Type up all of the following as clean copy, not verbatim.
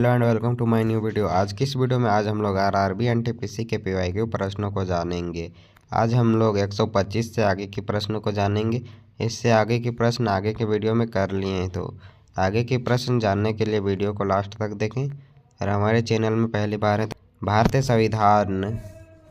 Hello and welcome to my new video. आज की इस वीडियो में हम लोग आरआरबी एनटीपीसी के पीवाईक्यू प्रश्नों को जानेंगे। आज हम लोग 125 से आगे के प्रश्नों को जानेंगे। इससे आगे के प्रश्न आगे के वीडियो में कर लिए हैं, तो आगे के प्रश्न जानने के लिए वीडियो को लास्ट तक देखें। और हमारे चैनल में पहली बार है तो भारतीय संविधान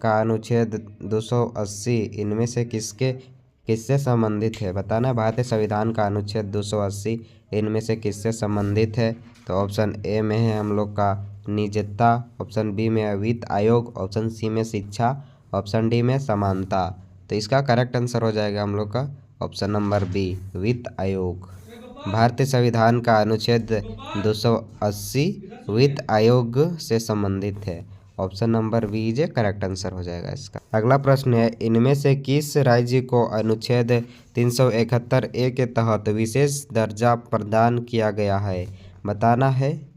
का अनुच्छेद 280 इनमें से किससे संबंधित है, बताना है। भारतीय संविधान का अनुच्छेद 280 इनमें से किससे संबंधित है? तो ऑप्शन ए में है हम लोग का निजता, ऑप्शन बी में है वित्त आयोग, ऑप्शन सी में शिक्षा, ऑप्शन डी में समानता। तो इसका करेक्ट आंसर हो जाएगा हम लोग का ऑप्शन नंबर बी, वित्त आयोग। भारतीय संविधान का अनुच्छेद 280 वित्त आयोग से संबंधित है। ऑप्शन नंबर बी जो करेक्ट आंसर हो जाएगा इसका। अगला प्रश्न है, इनमें से किस राज्य को अनुच्छेद 371A के तहत विशेष दर्जा प्रदान किया गया है, बताना है।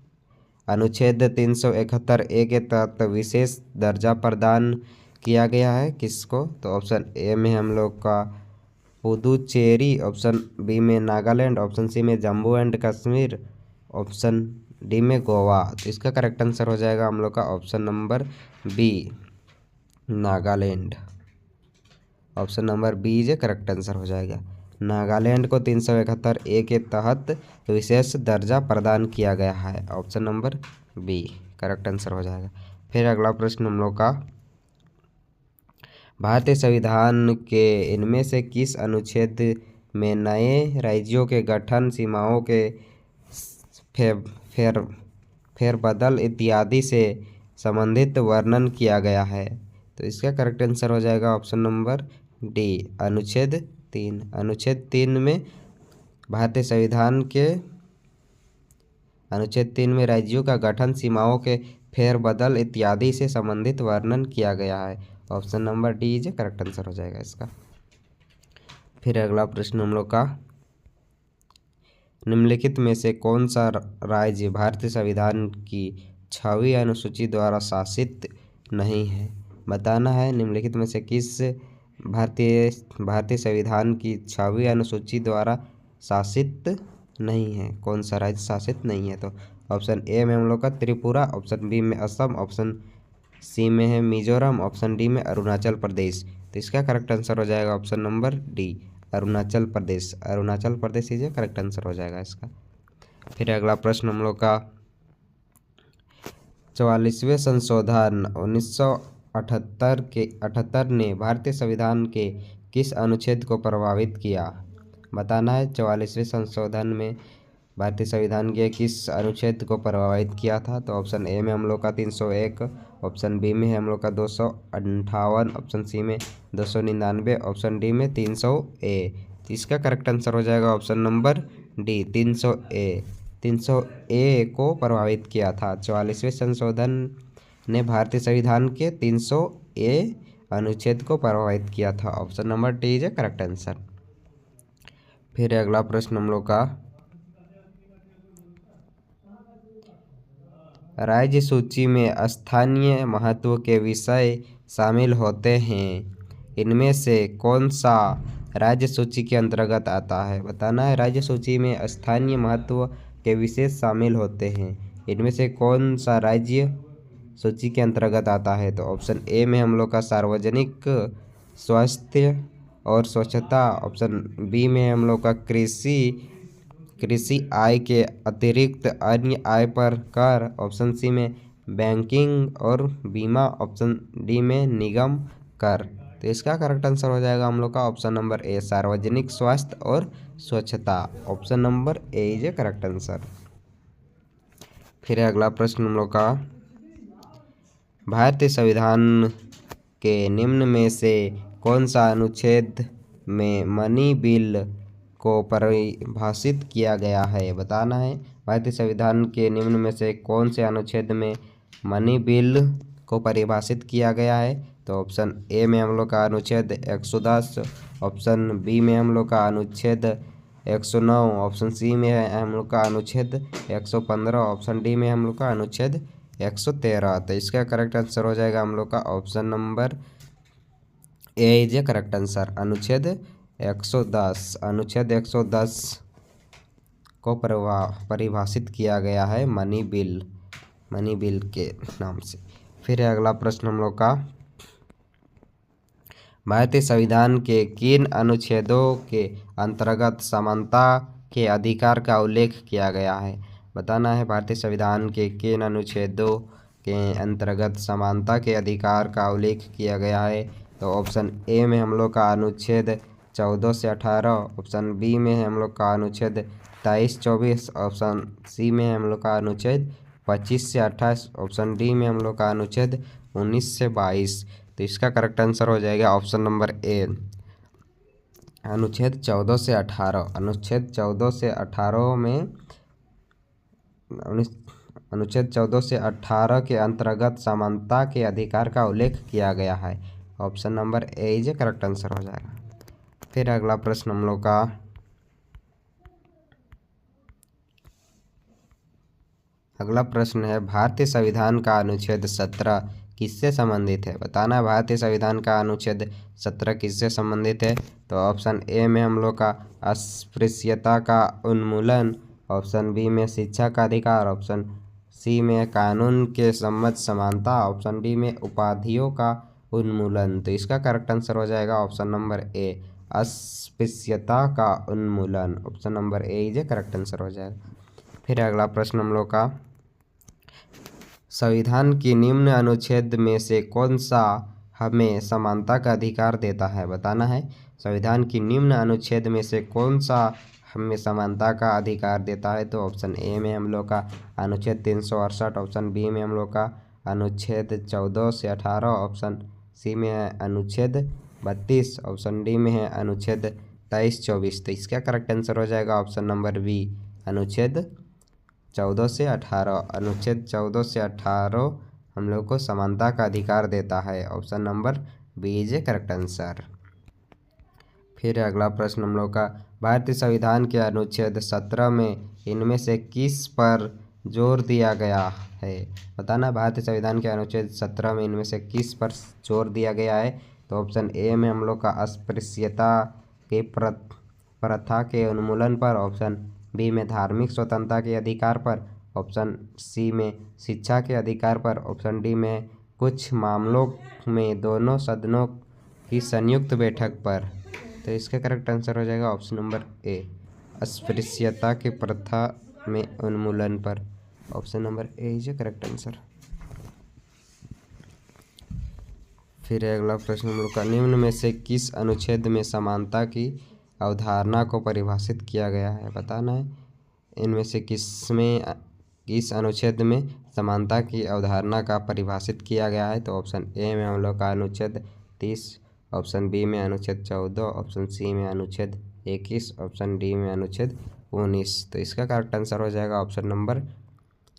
अनुच्छेद 371A के तहत विशेष दर्जा प्रदान किया गया है किसको? तो ऑप्शन ए में हम लोग का पुदुचेरी, ऑप्शन बी में नागालैंड, ऑप्शन सी में Jammu and Kashmir, option D में गोवा। तो इसका करेक्ट आंसर हो जाएगा हम लोग का option number B, Nagaland. Option number B जो करेक्ट आंसर हो जाएगा। नागालैंड को 371A के तहत विशेष दर्जा प्रदान किया गया है। Option number B correct answer हो जाएगा। फिर अगला प्रश्न हम लोग का, भारतीय संविधान के इनमें से किस अनुच्छेद में नए राज्यों के गठन, सीमाओं के फेरबदल इत्यादि से संबंधित वर्णन किया गया है? तो इसका करेक्ट आंसर हो जाएगा ऑप्शन नंबर डी, अनुच्छेद 3। अनुच्छेद 3 में भारतीय संविधान के अनुच्छेद 3 में राज्यों का गठन, सीमाओं के फेरबदल इत्यादि से संबंधित वर्णन किया गया है। ऑप्शन नंबर डी जो करेक्ट आंसर हो जाएगा इसका। फिर अगला प्रश्न हम लोग का, निम्नलिखित में से कौन सा राज्य भारतीय संविधान की 6वीं अनुसूची द्वारा शासित नहीं है, बताना है। निम्नलिखित में से किस भारतीय संविधान की 6वीं अनुसूची द्वारा शासित नहीं है, कौन सा राज्य शासित नहीं है? तो ऑप्शन ए में हम लोग का त्रिपुरा, ऑप्शन बी में असम, ऑप्शन सी में है मिजोरम, ऑप्शन डी में अरुणाचल प्रदेश। तो इसका करेक्ट आंसर हो जाएगा option number D, Arunachal Pradesh. Arunachal Pradesh इसे करेक्ट आंसर हो जाएगा इसका। फिर अगला प्रश्न हम लोग का, 44वें संशोधन 1978 ने भारतीय संविधान के किस अनुच्छेद को प्रभावित किया, बताना है। 44वें संशोधन में भारतीय संविधान के किस अनुच्छेद को प्रभावित किया था? तो ऑप्शन ए में हम लोग का 301, ऑप्शन बी में है हम लोग का 258, ऑप्शन सी में 299, ऑप्शन डी में 300A। इसका करेक्ट आंसर हो जाएगा option number D, 300A। 300A को प्रभावित किया था। 44वें संशोधन ने भारतीय संविधान के 300A अनुच्छेद को प्रभावित किया था। Option number D is correct answer. फिर अगला प्रश्न हम लोग का, राज्य सूची में स्थानीय महत्व के विषय शामिल होते हैं, इनमें से कौन सा राज्य सूची के अंतर्गत आता है, बताना है। राज्य सूची में स्थानीय महत्व के विषय शामिल होते हैं, इनमें से कौन सा राज्य सूची के अंतर्गत आता है? तो ऑप्शन ए में हम लोग का सार्वजनिक स्वास्थ्य और स्वच्छता, ऑप्शन बी में हम लोग का कृषि आय के अतिरिक्त अन्य आय पर कर, ऑप्शन सी में बैंकिंग और बीमा, ऑप्शन डी में निगम कर। तो इसका करेक्ट आंसर हो जाएगा हम लोग का ऑप्शन नंबर ए, सार्वजनिक स्वास्थ्य और स्वच्छता। Option number A is a correct answer. फिर अगला प्रश्न हम लोग का, भारतीय संविधान के निम्न में से कौन सा अनुच्छेद में मनी बिल को परिभाषित किया गया है, बताना है। भारतीय संविधान के निम्न में से कौन से अनुच्छेद में मनी बिल को परिभाषित किया गया है? तो ऑप्शन ए में हम लोग का अनुच्छेद 110, ऑप्शन बी में हम लोग का अनुच्छेद 109, ऑप्शन सी में है हम लोग का अनुच्छेद 115, ऑप्शन डी में हम लोग का अनुच्छेद 113। तो इसका करेक्ट आंसर हो जाएगा हम लोग का option number A is a correct answer, अनुच्छेद 110। अनुच्छेद 110 को परिभाषित किया गया है मनी बिल। मनी बिल के नाम से। फिर है अगला प्रश्न हम लोग का, भारतीय संविधान के किन अनुच्छेदों के अंतर्गत समानता के अधिकार का उल्लेख किया गया है? बताना है भारतीय संविधान के किन अनुच्छेदों के अंतर्गत समानता के अधिकार का उल्लेख किया गया है। तो ऑप्शन ए में हम लोग का अनुच्छेद 14 से 18, ऑप्शन बी में है हम लोग का अनुच्छेद 23-24, ऑप्शन सी में है हम लोग का अनुच्छेद 25 से 28, ऑप्शन डी में हम लोग का अनुच्छेद 19 से 22। तो इसका करेक्ट आंसर हो जाएगा ऑप्शन नंबर ए, अनुच्छेद 14 से 18। अनुच्छेद 14 से 18 में अनुच्छेद 14 से 18 के अंतर्गत समानता के अधिकार का उल्लेख किया गया है। Option number A is correct answer हो जाएगा। फिर अगला प्रश्न हम लोग का, अगला प्रश्न है, भारतीय संविधान का अनुच्छेद 17 किससे संबंधित है? बताना है भारतीय संविधान का अनुच्छेद 17 किससे संबंधित है। तो ऑप्शन ए में हम लोग का अस्पृश्यता का उन्मूलन, ऑप्शन बी में शिक्षा का अधिकार, ऑप्शन सी में कानून के सम्मत समानता, ऑप्शन डी में उपाधियों का उन्मूलन। तो इसका करेक्ट आंसर हो जाएगा ऑप्शन नंबर ए, अस्पृश्यता का उन्मूलन। Option number A is correct answer हो जाएगा। फिर अगला प्रश्न हम लोग का, संविधान की निम्न अनुच्छेद में से कौन सा हमें समानता का अधिकार देता है? बताना है संविधान की निम्न अनुच्छेद में से कौन सा हमें समानता का अधिकार देता है। तो ऑप्शन ए में हम लोग का अनुच्छेद 368, ऑप्शन बी में हम लोग का अनुच्छेद 14 से 18, ऑप्शन सी में है अनुच्छेद 32, ऑप्शन डी में है अनुच्छेद 23-24। तो इसका करेक्ट आंसर हो जाएगा ऑप्शन नंबर बी, अनुच्छेद 14 से 18। अनुच्छेद 14 से 18 हम लोग को समानता का अधिकार देता है। Option number B is correct answer. फिर अगला प्रश्न हम लोग का, भारतीय संविधान के अनुच्छेद 17 में इनमें से किस पर जोर दिया गया है? बताना भारतीय संविधान के अनुच्छेद 17 में इनमें से किस पर जोर दिया गया है। तो ऑप्शन ए में हम लोग का अस्पृश्यता के प्रथा के उन्मूलन पर, ऑप्शन बी में धार्मिक स्वतंत्रता के अधिकार पर, ऑप्शन सी में शिक्षा के अधिकार पर, ऑप्शन डी में कुछ मामलों में दोनों सदनों की संयुक्त बैठक पर। तो इसका करेक्ट आंसर हो जाएगा ऑप्शन नंबर ए, अस्पृश्यता के प्रथा में उन्मूलन पर। Option number A is correct answer. फिर अगला प्रश्न हम लोग का, निम्न में से किस अनुच्छेद में समानता की अवधारणा को परिभाषित किया गया है? बताना है इनमें से किस अनुच्छेद में समानता की अवधारणा का परिभाषित किया गया है। तो ऑप्शन ए में हम लोग का अनुच्छेद 30, ऑप्शन बी में अनुच्छेद 14, ऑप्शन सी में अनुच्छेद 21, ऑप्शन डी में अनुच्छेद 19। तो इसका करेक्ट आंसर हो जाएगा ऑप्शन नंबर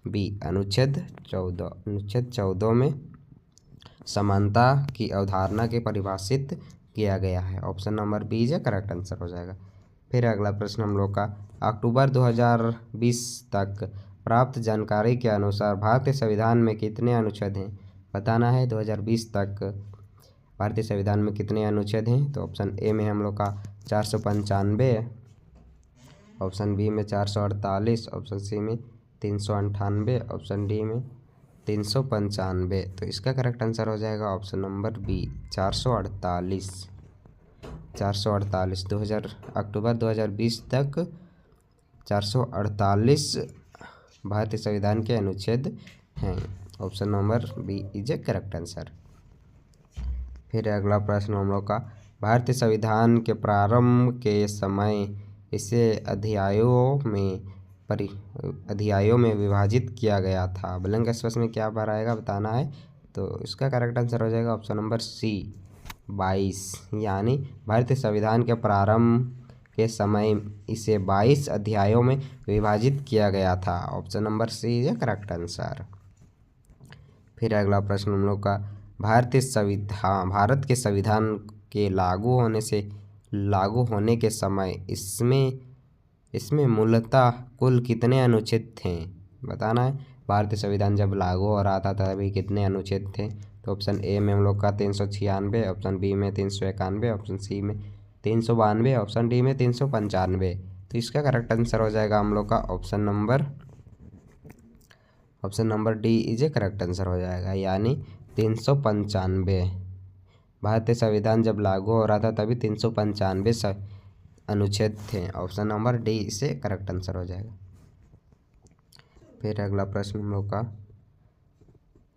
बी, अनुच्छेद 14। अनुच्छेद 14 में समानता की अवधारणा के परिभाषित किया गया है। Option number B is correct answer हो जाएगा। फिर अगला प्रश्न हम लोग का, अक्टूबर 2020 तक प्राप्त जानकारी के अनुसार भारतीय संविधान में कितने अनुच्छेद हैं? बताना है 2020 तक भारतीय संविधान में कितने अनुच्छेद हैं। तो ऑप्शन ए में हम लोग का 495, ऑप्शन बी में 448, ऑप्शन सी में 398, ऑप्शन डी में 395। तो इसका करेक्ट आंसर हो जाएगा ऑप्शन नंबर बी, 448। 448 अक्टूबर 2020 तक 448 भारतीय संविधान के अनुच्छेद हैं। Option number B is a correct answer. फिर अगला प्रश्न हम लोग का, भारतीय संविधान के प्रारंभ के समय इसे अध्यायों में विभाजित किया गया था। ब्लैंक स्पेस में क्या भराएगा बताना है। तो इसका करेक्ट आंसर हो जाएगा ऑप्शन नंबर सी, 22। यानी भारतीय संविधान के प्रारंभ के समय इसे 22 अध्यायों में विभाजित किया गया था। Option number C is correct answer. फिर अगला प्रश्न हम लोग का, भारत के संविधान के लागू होने के समय इसमें मूलतः कुल कितने अनुच्छेद थे? बताना है भारतीय संविधान जब लागू हो रहा था तभी कितने अनुच्छेद थे। तो ऑप्शन ए में हम लोग का 396, ऑप्शन बी में 391, ऑप्शन सी में 392, ऑप्शन डी में 395। तो इसका करेक्ट आंसर हो जाएगा हम लोग का option number option number D is a correct answer हो जाएगा, यानी 395। भारतीय संविधान जब लागू हो रहा था तभी 395 अनुच्छेद थे। ऑप्शन नंबर डी इसे करेक्ट आंसर हो जाएगा। फिर अगला प्रश्न हम लोग का,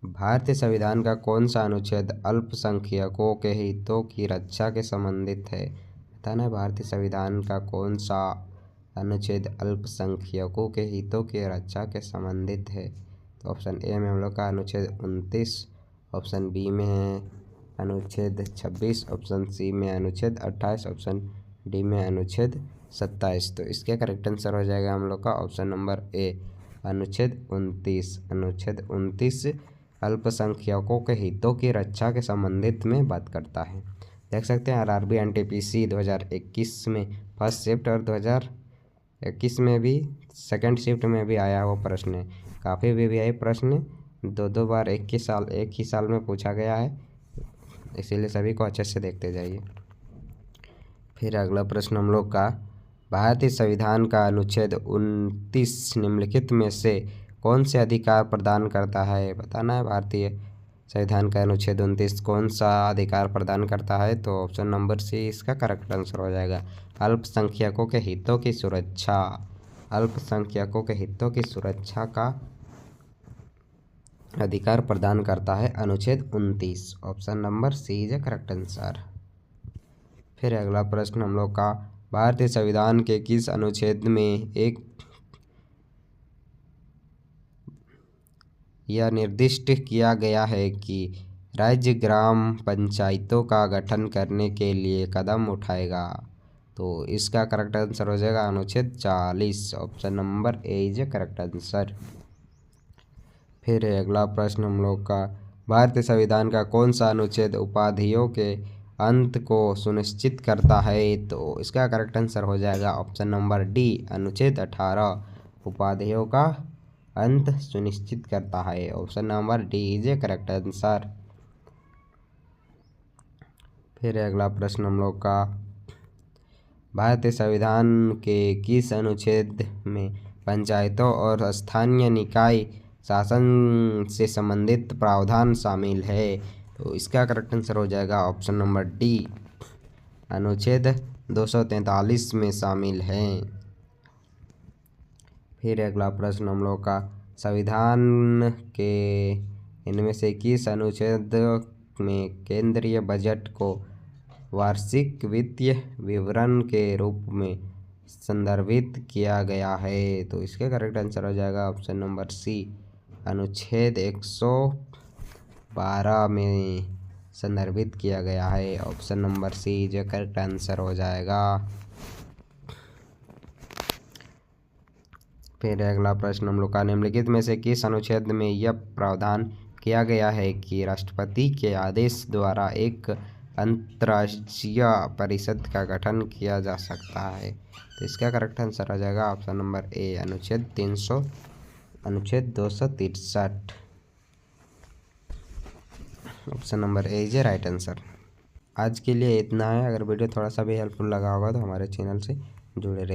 भारतीय संविधान का कौन सा अनुच्छेद अल्पसंख्यकों के हितों की रक्षा के संबंधित है? बताना है भारतीय संविधान का कौन सा अनुच्छेद अल्पसंख्यकों के हितों की रक्षा के संबंधित है। तो ऑप्शन ए में हम लोग का अनुच्छेद 29, ऑप्शन बी में है अनुच्छेद 26, ऑप्शन सी में अनुच्छेद 28, ऑप्शन डी में अनुच्छेद 27। तो इसके करेक्ट आंसर हो जाएगा हम लोग का ऑप्शन नंबर ए अनुच्छेद 29। अनुच्छेद 29 अल्पसंख्यकों के हितों की रक्षा के संबंधित में बात करता है। देख सकते हैं आरआरबी एनटीपीसी 2021 में फर्स्ट शिफ्ट और 2021 में भी सेकंड शिफ्ट में भी आया हुआ प्रश्न है। काफ़ी भी प्रश्न दो बार एक ही साल में पूछा गया है, इसीलिए सभी को अच्छे से देखते जाइए। फिर अगला प्रश्न हम लोग का, भारतीय संविधान का अनुच्छेद 29 निम्नलिखित में से कौन से अधिकार प्रदान करता है? बताना है भारतीय संविधान का अनुच्छेद 29 कौन सा अधिकार प्रदान करता है। तो ऑप्शन नंबर सी इसका करेक्ट आंसर हो जाएगा, अल्पसंख्यकों के हितों की सुरक्षा। अल्पसंख्यकों के हितों की सुरक्षा का अधिकार प्रदान करता है अनुच्छेद 29। Option number C is a correct answer. फिर अगला प्रश्न हम लोग का, भारतीय संविधान के किस अनुच्छेद में यह निर्दिष्ट किया गया है कि राज्य ग्राम पंचायतों का गठन करने के लिए कदम उठाएगा? तो इसका करेक्ट आंसर हो जाएगा अनुच्छेद 40। Option number A is a correct answer. फिर अगला प्रश्न हम लोग का, भारतीय संविधान का कौन सा अनुच्छेद उपाधियों के अंत को सुनिश्चित करता है? तो इसका करेक्ट आंसर हो जाएगा ऑप्शन नंबर डी अनुच्छेद 18, उपाधियों का अंत सुनिश्चित करता है। Option number D is a correct answer. फिर अगला प्रश्न हम लोग का, भारतीय संविधान के किस अनुच्छेद में पंचायतों और स्थानीय निकाय शासन से संबंधित प्रावधान शामिल है? तो इसका करेक्ट आंसर हो जाएगा ऑप्शन नंबर डी अनुच्छेद 243 में शामिल हैं। फिर अगला प्रश्न हम लोग का, संविधान के इनमें से किस अनुच्छेद में केंद्रीय बजट को वार्षिक वित्तीय विवरण के रूप में संदर्भित किया गया है? तो इसके करेक्ट आंसर हो जाएगा ऑप्शन नंबर सी अनुच्छेद 112 में संदर्भित किया गया है। ऑप्शन नंबर सी जो करेक्ट आंसर हो जाएगा। फिर अगला प्रश्न हम लोग का, निम्नलिखित में से किस अनुच्छेद में यह प्रावधान किया गया है कि राष्ट्रपति के आदेश द्वारा एक अंतर्राज्यीय परिषद का गठन किया जा सकता है? तो इसका करेक्ट आंसर हो जाएगा ऑप्शन नंबर ए अनुच्छेद 263। Option number A is right answer. आज के लिए इतना है। अगर वीडियो थोड़ा सा भी हेल्पफुल लगा होगा तो हमारे चैनल से जुड़े रहिए।